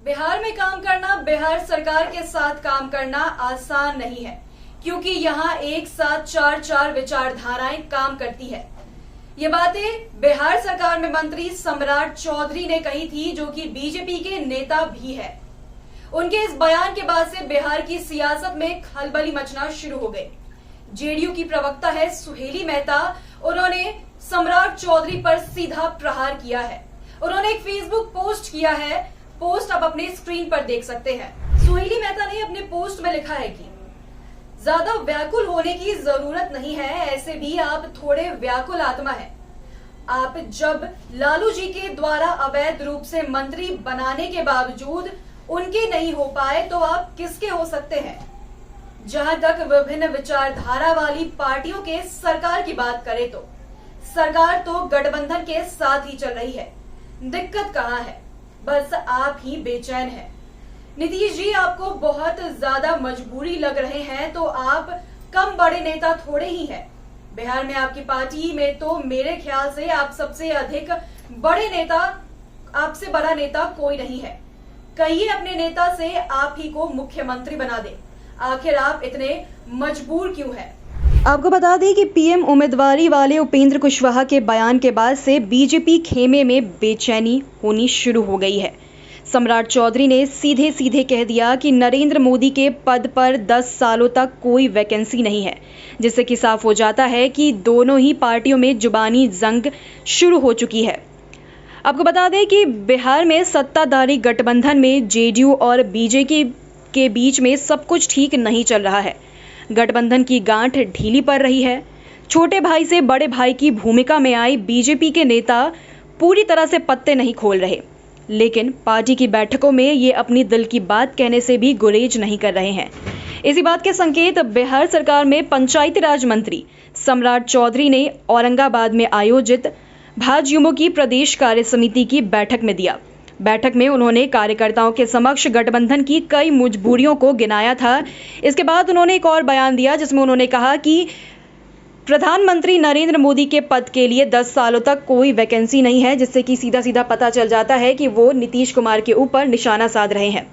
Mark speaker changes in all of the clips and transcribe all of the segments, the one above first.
Speaker 1: बिहार में काम करना, बिहार सरकार के साथ काम करना आसान नहीं है, क्योंकि यहाँ एक साथ चार विचारधाराएं काम करती है। ये बातें बिहार सरकार में मंत्री सम्राट चौधरी ने कही थी, जो कि बीजेपी के नेता भी है। उनके इस बयान के बाद से बिहार की सियासत में खलबली मचना शुरू हो गई। जेडीयू की प्रवक्ता है सुहेली मेहता, उन्होंने सम्राट चौधरी पर सीधा प्रहार किया है। उन्होंने एक फेसबुक पोस्ट किया है, पोस्ट आप अपने स्क्रीन पर देख सकते हैं। सुहेली मेहता ने अपने पोस्ट में लिखा है कि ज्यादा व्याकुल होने की जरूरत नहीं है, ऐसे भी आप थोड़े व्याकुल आत्मा हैं। आप जब लालू जी के द्वारा अवैध रूप से मंत्री बनाने के बावजूद उनके नहीं हो पाए, तो आप किसके हो सकते हैं? जहां तक विभिन्न विचारधारा वाली पार्टियों के सरकार की बात करें, तो सरकार तो गठबंधन के साथ ही चल रही है। दिक्कत कहां है? बस आप ही बेचैन हैं। नीतीश जी, आपको बहुत ज्यादा मजबूरी लग रहे हैं, तो आप कम बड़े नेता थोड़े ही हैं। बिहार में आपकी पार्टी में तो मेरे ख्याल से आप सबसे अधिक बड़े नेता, आपसे बड़ा नेता कोई नहीं है। कहिए अपने नेता से आप ही को मुख्यमंत्री बना दे। आखिर आप इतने मजबूर क्यों हैं?
Speaker 2: आपको बता दें कि पीएम उम्मीदवारी वाले उपेंद्र कुशवाहा के बयान के बाद से बीजेपी खेमे में बेचैनी होनी शुरू हो गई है। सम्राट चौधरी ने सीधे सीधे कह दिया कि नरेंद्र मोदी के पद पर 10 सालों तक कोई वैकेंसी नहीं है, जिससे कि साफ हो जाता है कि दोनों ही पार्टियों में जुबानी जंग शुरू हो चुकी है। आपको बता दें कि बिहार में सत्ताधारी गठबंधन में जेडीयू और बीजेपी के बीच में सब कुछ ठीक नहीं चल रहा है। गठबंधन की गांठ ढीली पड़ रही है। छोटे भाई से बड़े भाई की भूमिका में आई बीजेपी के नेता पूरी तरह से पत्ते नहीं खोल रहे, लेकिन पार्टी की बैठकों में ये अपनी दिल की बात कहने से भी गुरेज नहीं कर रहे हैं। इसी बात के संकेत बिहार सरकार में पंचायती राज मंत्री सम्राट चौधरी ने औरंगाबाद में आयोजित भाजयुमो की प्रदेश कार्य समिति की बैठक में दिया। बैठक में उन्होंने कार्यकर्ताओं के समक्ष गठबंधन की कई मजबूरियों को गिनाया था। इसके बाद उन्होंने एक और बयान दिया, जिसमें उन्होंने कहा कि प्रधानमंत्री नरेंद्र मोदी के पद के लिए 10 सालों तक कोई वैकेंसी नहीं है, जिससे कि सीधा सीधा पता चल जाता है कि वो नीतीश कुमार के ऊपर निशाना साध रहे हैं।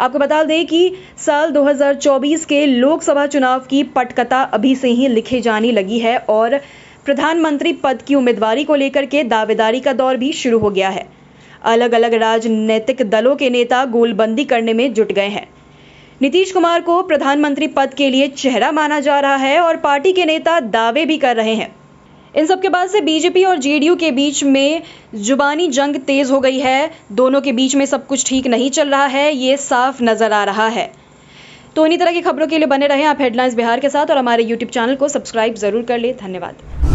Speaker 2: आपको बता दें कि साल 2024 के लोकसभा चुनाव की पटकथा अभी से ही लिखे जाने लगी है और प्रधानमंत्री पद की उम्मीदवारी को लेकर के दावेदारी का दौर भी शुरू हो गया है। अलग अलग राजनीतिक दलों के नेता गोलबंदी करने में जुट गए हैं। नीतीश कुमार को प्रधानमंत्री पद के लिए चेहरा माना जा रहा है और पार्टी के नेता दावे भी कर रहे हैं। इन सब के बाद से बीजेपी और जेडीयू के बीच में जुबानी जंग तेज हो गई है। दोनों के बीच में सब कुछ ठीक नहीं चल रहा है, ये साफ नजर आ रहा है। तो इन्हीं तरह की खबरों के लिए बने रहें आप हेडलाइंस बिहार के साथ और हमारे यूट्यूब चैनल को सब्सक्राइब जरूर कर ले। धन्यवाद।